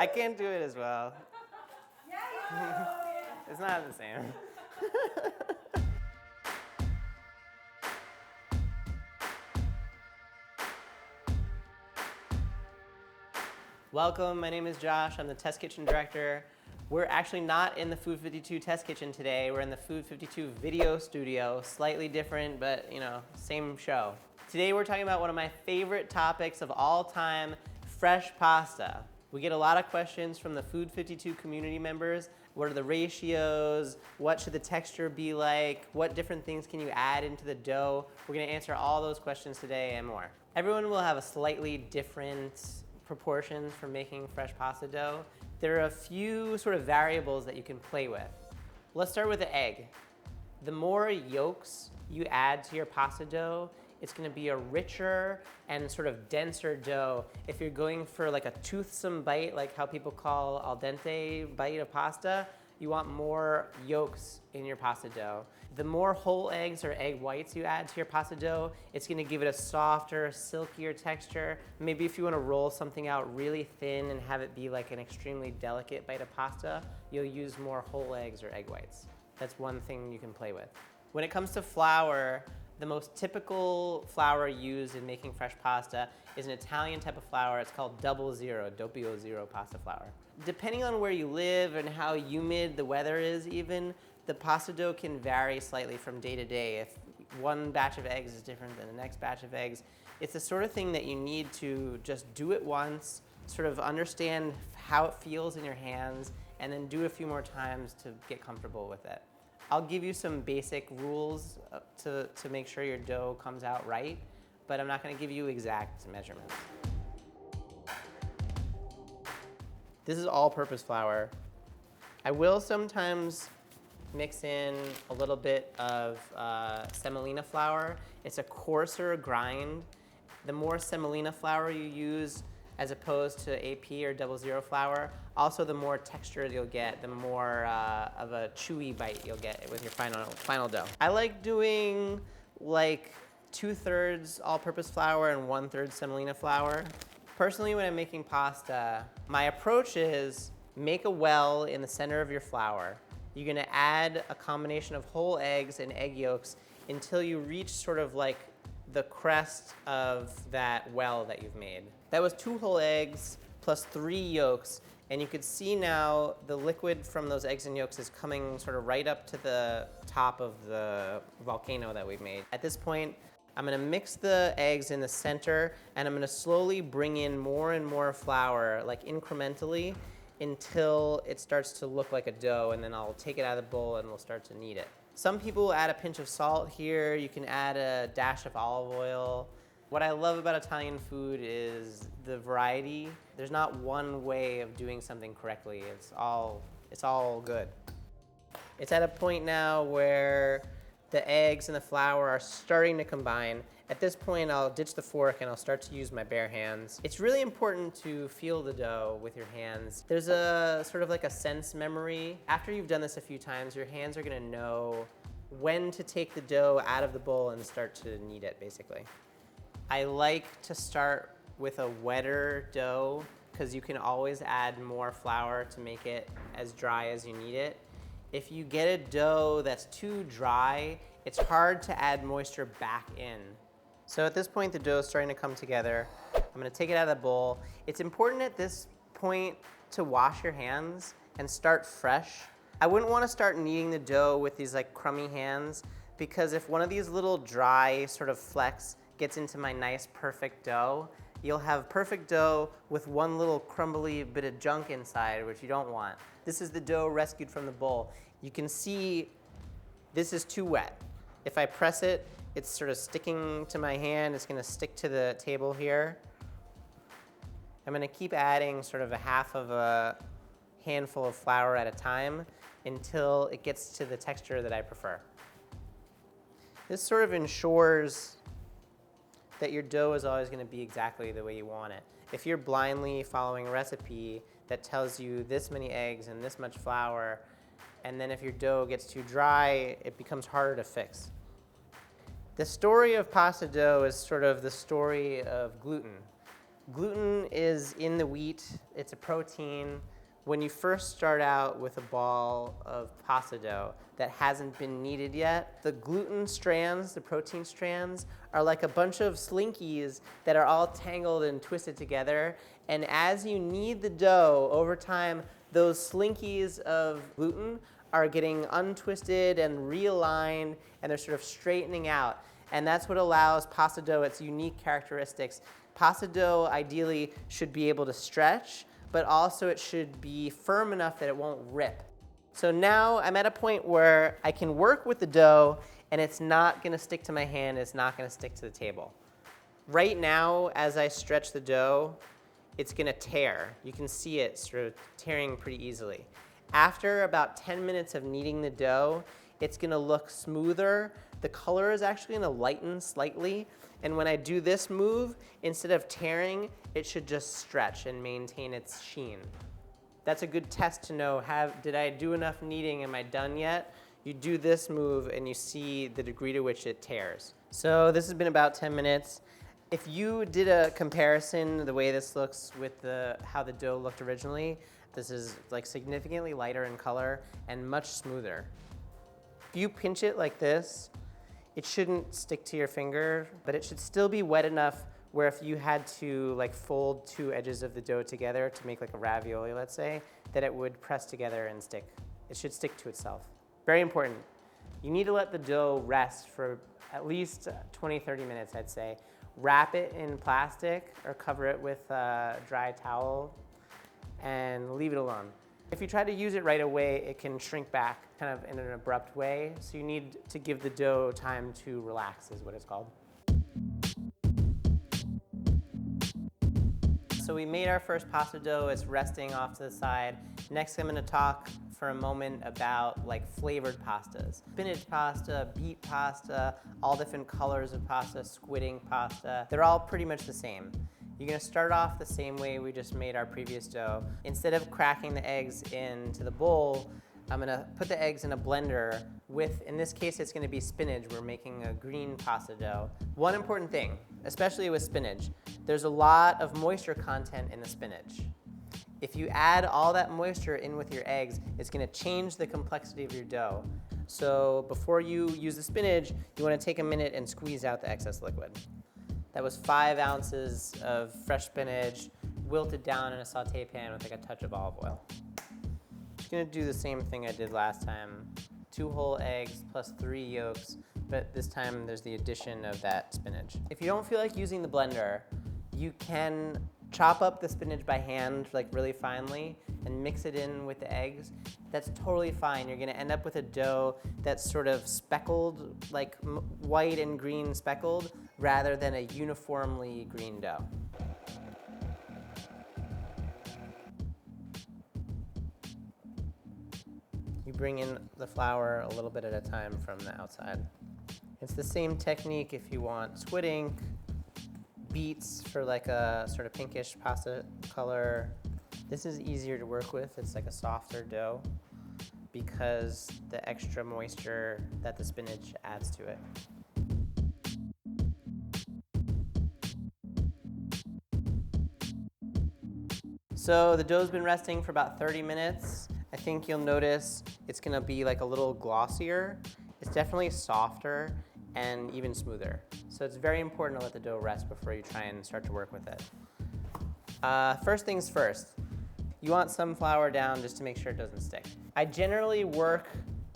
I can't do it as well. It's not the same. Welcome, my name is Josh. I'm the test kitchen director. We're actually not in the Food 52 test kitchen today. We're in the Food 52 video studio. Slightly different, but same show. Today we're talking about one of my favorite topics of all time, fresh pasta. We get a lot of questions from the Food 52 community members. What are the ratios? What should the texture be like? What different things can you add into the dough? We're gonna answer all those questions today and more. Everyone will have a slightly different proportions for making fresh pasta dough. There are a few sort of variables that you can play with. Let's start with the egg. The more yolks you add to your pasta dough, it's gonna be a richer and sort of denser dough. If you're going for like a toothsome bite, like how people call al dente bite of pasta, you want more yolks in your pasta dough. The more whole eggs or egg whites you add to your pasta dough, it's gonna give it a softer, silkier texture. Maybe if you wanna roll something out really thin and have it be like an extremely delicate bite of pasta, you'll use more whole eggs or egg whites. That's one thing you can play with. When it comes to flour, the most typical flour used in making fresh pasta is an Italian type of flour. It's called 00 pasta flour. Depending on where you live and how humid the weather is even, the pasta dough can vary slightly from day to day. If one batch of eggs is different than the next batch of eggs, it's the sort of thing that you need to just do it once, sort of understand how it feels in your hands, and then do it a few more times to get comfortable with it. I'll give you some basic rules to make sure your dough comes out right, but I'm not gonna give you exact measurements. This is all-purpose flour. I will sometimes mix in a little bit of semolina flour. It's a coarser grind. The more semolina flour you use, as opposed to AP or 00 flour, also the more texture you'll get, the more of a chewy bite you'll get with your final dough. I like doing like 2/3 all-purpose flour and 1/3 semolina flour. Personally, when I'm making pasta, my approach is make a well in the center of your flour. You're gonna add a combination of whole eggs and egg yolks until you reach sort of like the crest of that well that you've made. That was 2 whole eggs plus 3 yolks, and you could see now the liquid from those eggs and yolks is coming sort of right up to the top of the volcano that we've made. At this point, I'm gonna mix the eggs in the center, and I'm gonna slowly bring in more and more flour, like incrementally, until it starts to look like a dough, and then I'll take it out of the bowl and we'll start to knead it. Some people add a pinch of salt here. You can add a dash of olive oil. What I love about Italian food is the variety. There's not one way of doing something correctly. It's all good. It's at a point now where the eggs and the flour are starting to combine. At this point, I'll ditch the fork and I'll start to use my bare hands. It's really important to feel the dough with your hands. There's a sort of like a sense memory. After you've done this a few times, your hands are gonna know when to take the dough out of the bowl and start to knead it, basically. I like to start with a wetter dough because you can always add more flour to make it as dry as you need it. If you get a dough that's too dry, it's hard to add moisture back in. So at this point, the dough is starting to come together. I'm gonna take it out of the bowl. It's important at this point to wash your hands and start fresh. I wouldn't wanna start kneading the dough with these like crummy hands, because if one of these little dry sort of flecks gets into my nice perfect dough, you'll have perfect dough with one little crumbly bit of junk inside, which you don't want. This is the dough rescued from the bowl. You can see this is too wet. If I press it, it's sort of sticking to my hand. It's gonna stick to the table here. I'm gonna keep adding sort of a half of a handful of flour at a time until it gets to the texture that I prefer. This sort of ensures that your dough is always gonna be exactly the way you want it. If you're blindly following a recipe that tells you this many eggs and this much flour, and then if your dough gets too dry, it becomes harder to fix. The story of pasta dough is sort of the story of gluten. Gluten is in the wheat. It's a protein. When you first start out with a ball of pasta dough that hasn't been kneaded yet, the gluten strands, the protein strands, are like a bunch of slinkies that are all tangled and twisted together. And as you knead the dough over time, those slinkies of gluten are getting untwisted and realigned, and they're sort of straightening out. And that's what allows pasta dough its unique characteristics. Pasta dough ideally should be able to stretch, but also it should be firm enough that it won't rip. So now I'm at a point where I can work with the dough and it's not gonna stick to my hand, it's not gonna stick to the table. Right now, as I stretch the dough, it's gonna tear. You can see it sort of tearing pretty easily. After about 10 minutes of kneading the dough, it's gonna look smoother. The color is actually gonna lighten slightly. And when I do this move, instead of tearing, it should just stretch and maintain its sheen. That's a good test to know, did I do enough kneading, am I done yet? You do this move and you see the degree to which it tears. So this has been about 10 minutes. If you did a comparison, the way this looks with how the dough looked originally, this is like significantly lighter in color and much smoother. If you pinch it like this, it shouldn't stick to your finger, but it should still be wet enough where if you had to like fold two edges of the dough together to make like a ravioli, let's say, that it would press together and stick. It should stick to itself. Very important. You need to let the dough rest for at least 20, 30 minutes, I'd say. Wrap it in plastic or cover it with a dry towel and leave it alone. If you try to use it right away, it can shrink back kind of in an abrupt way. So you need to give the dough time to relax, is what it's called. So we made our first pasta dough. It's resting off to the side. Next, I'm gonna talk for a moment about like flavored pastas. Spinach pasta, beet pasta, all different colors of pasta, squidding pasta. They're all pretty much the same. You're gonna start off the same way we just made our previous dough. Instead of cracking the eggs into the bowl, I'm gonna put the eggs in a blender with, in this case, it's gonna be spinach. We're making a green pasta dough. One important thing, especially with spinach, there's a lot of moisture content in the spinach. If you add all that moisture in with your eggs, it's gonna change the complexity of your dough. So before you use the spinach, you wanna take a minute and squeeze out the excess liquid. That was 5 ounces of fresh spinach, wilted down in a saute pan with like a touch of olive oil. Just gonna do the same thing I did last time. 2 whole eggs plus 3 yolks, but this time there's the addition of that spinach. If you don't feel like using the blender, you can chop up the spinach by hand, like really finely, and mix it in with the eggs. That's totally fine. You're gonna end up with a dough that's sort of speckled, like white and green speckled, rather than a uniformly green dough. You bring in the flour a little bit at a time from the outside. It's the same technique if you want squid ink, beets for like a sort of pinkish pasta color. This is easier to work with. It's like a softer dough because the extra moisture that the spinach adds to it. So the dough's been resting for about 30 minutes. I think you'll notice it's gonna be like a little glossier. It's definitely softer and even smoother. So it's very important to let the dough rest before you try and start to work with it. First things first, you want some flour down just to make sure it doesn't stick. I generally work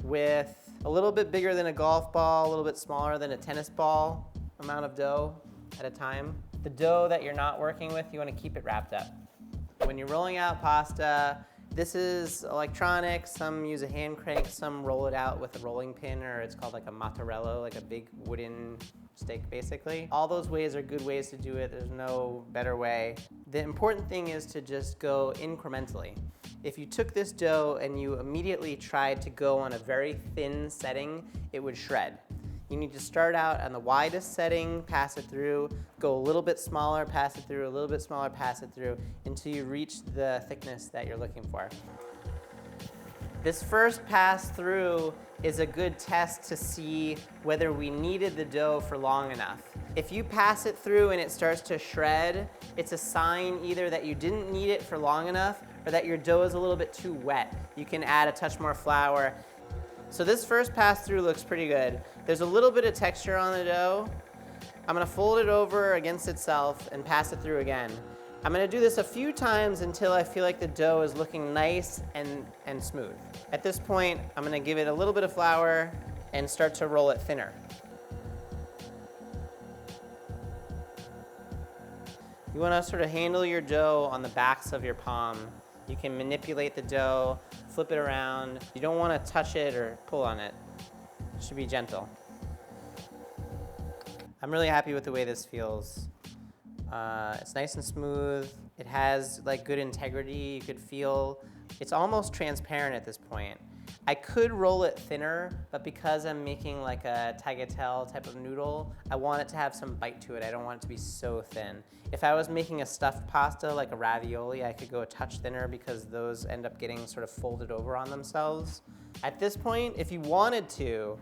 with a little bit bigger than a golf ball, a little bit smaller than a tennis ball amount of dough at a time. The dough that you're not working with, you want to keep it wrapped up. When you're rolling out pasta, this is electronic. Some use a hand crank, some roll it out with a rolling pin, or it's called like a mattarello, like a big wooden stick basically. All those ways are good ways to do it. There's no better way. The important thing is to just go incrementally. If you took this dough and you immediately tried to go on a very thin setting, it would shred. You need to start out on the widest setting, pass it through, go a little bit smaller, pass it through, a little bit smaller, pass it through, until you reach the thickness that you're looking for. This first pass through is a good test to see whether we kneaded the dough for long enough. If you pass it through and it starts to shred, it's a sign either that you didn't knead it for long enough or that your dough is a little bit too wet. You can add a touch more flour. So this first pass through looks pretty good. There's a little bit of texture on the dough. I'm gonna fold it over against itself and pass it through again. I'm gonna do this a few times until I feel like the dough is looking nice and smooth. At this point, I'm gonna give it a little bit of flour and start to roll it thinner. You wanna sort of handle your dough on the backs of your palm. You can manipulate the dough, flip it around. You don't wanna touch it or pull on it. It should be gentle. I'm really happy with the way this feels. It's nice and smooth. It has like good integrity. You could feel, it's almost transparent at this point. I could roll it thinner, but because I'm making like a tagliatelle type of noodle, I want it to have some bite to it. I don't want it to be so thin. If I was making a stuffed pasta like a ravioli, I could go a touch thinner because those end up getting sort of folded over on themselves. At this point, if you wanted to,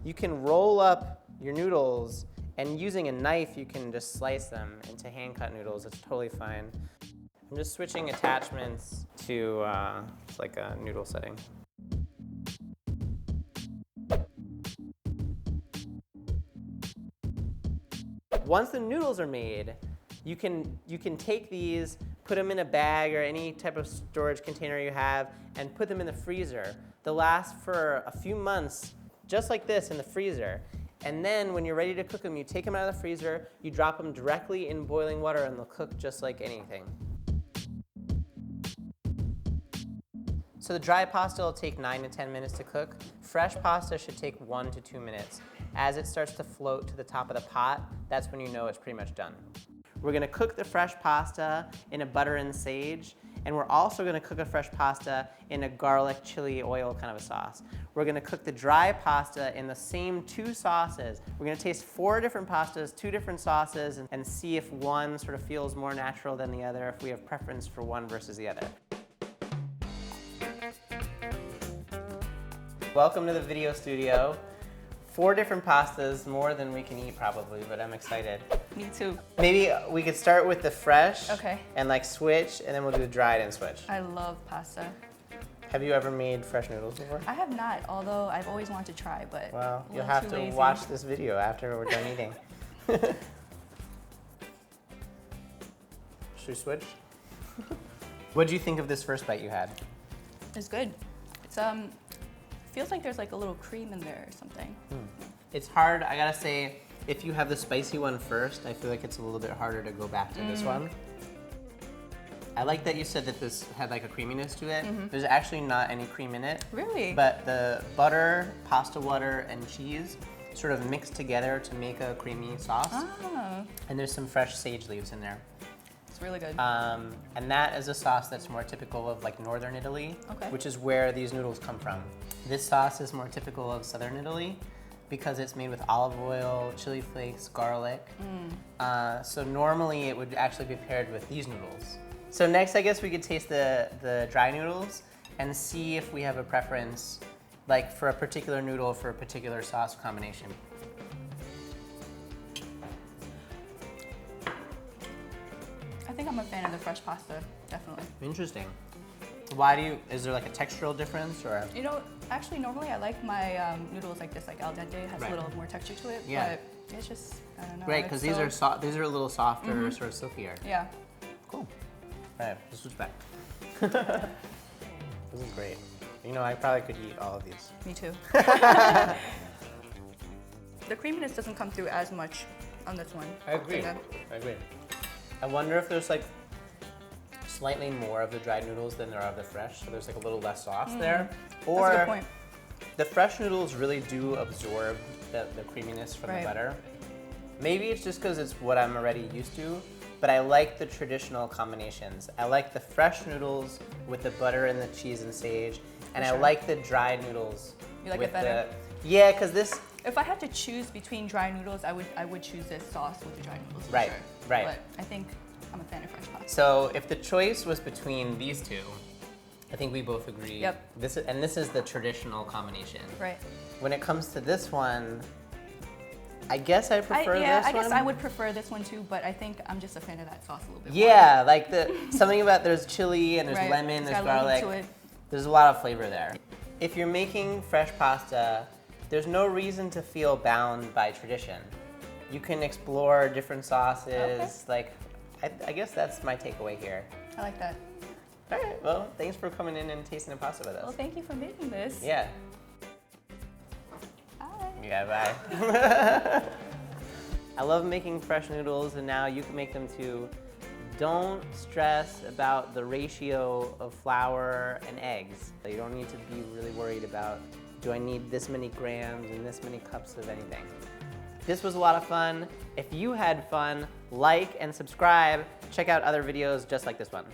you can roll up your noodles, and using a knife, you can just slice them into hand-cut noodles. It's totally fine. I'm just switching attachments to like a noodle setting. Once the noodles are made, you can take these, put them in a bag or any type of storage container you have, and put them in the freezer. They'll last for a few months, just like this in the freezer. And then when you're ready to cook them, you take them out of the freezer, you drop them directly in boiling water, and they'll cook just like anything. So the dry pasta will take 9 to 10 minutes to cook. Fresh pasta should take 1 to 2 minutes. As it starts to float to the top of the pot, that's when you know it's pretty much done. We're gonna cook the fresh pasta in a butter and sage, and we're also gonna cook a fresh pasta in a garlic chili oil kind of a sauce. We're gonna cook the dry pasta in the same 2 sauces. We're gonna taste 4 different pastas, 2 different sauces, and see if one sort of feels more natural than the other, if we have preference for one versus the other. Welcome to the video studio. 4 different pastas, more than we can eat probably, but I'm excited. Me too. Maybe we could start with the fresh, okay, and like switch, and then we'll do the dried and switch. I love pasta. Have you ever made fresh noodles before? I have not, although I've always wanted to try, but well, you'll have to lazy. watch this video after we're done eating. Should we switch? What do you think of this first bite you had? It's good. It's feels like there's like a little cream in there or something. It's hard, I gotta say, if you have the spicy one first, I feel like it's a little bit harder to go back to this one. I like that you said that this had like a creaminess to it. There's actually not any cream in it. Really? But the butter, pasta water, and cheese sort of mix together to make a creamy sauce. Ah. And there's some fresh sage leaves in there. It's really good. And that is a sauce that's more typical of like northern Italy, which is where these noodles come from. This sauce is more typical of southern Italy because it's made with olive oil, chili flakes, garlic. So normally it would actually be paired with these noodles. So next I guess we could taste the dry noodles and see if we have a preference like for a particular noodle for a particular sauce combination. I think I'm a fan of the fresh pasta, definitely. Interesting. Why do you, is there like a textural difference or? You know, actually normally I like my noodles like this, like al dente, has a little more texture to it, but it's just, I don't know. Right, because these are these are a little softer, sort of silkier. Yeah. Cool. All right, let's switch back. This is great. You know, I probably could eat all of these. Me too. The creaminess doesn't come through as much on this one. I agree. I agree. I wonder if there's like slightly more of the dried noodles than there are of the fresh, so there's like a little less sauce there. Or that's a good point. The fresh noodles really do absorb the creaminess from the butter. Maybe it's just because it's what I'm already used to, but I like the traditional combinations. I like the fresh noodles with the butter and the cheese and sage, and I like the dried noodles. You like with it better? Yeah, because this. If I had to choose between dry noodles, I would choose this sauce with the dry noodles. For Right, sure. right. But I think I'm a fan of fresh pasta. So if the choice was between these two, I think we both agree. Yep. This is the traditional combination. Right. When it comes to this one, I guess I prefer this one. I guess I would prefer this one too, but I think I'm just a fan of that sauce a little bit more. Yeah, like something about there's chili and there's Right. lemon, It's there's got a little heat garlic. to it. There's a lot of flavor there. If you're making fresh pasta, there's no reason to feel bound by tradition. You can explore different sauces. Okay. Like, I guess that's my takeaway here. I like that. All right, well, thanks for coming in and tasting the pasta with us. Well, thank you for making this. Yeah. Bye. Yeah, bye. I love making fresh noodles, and now you can make them too. Don't stress about the ratio of flour and eggs. You don't need to be really worried about, do I need this many grams and this many cups of anything? This was a lot of fun. If you had fun, like and subscribe. Check out other videos just like this one.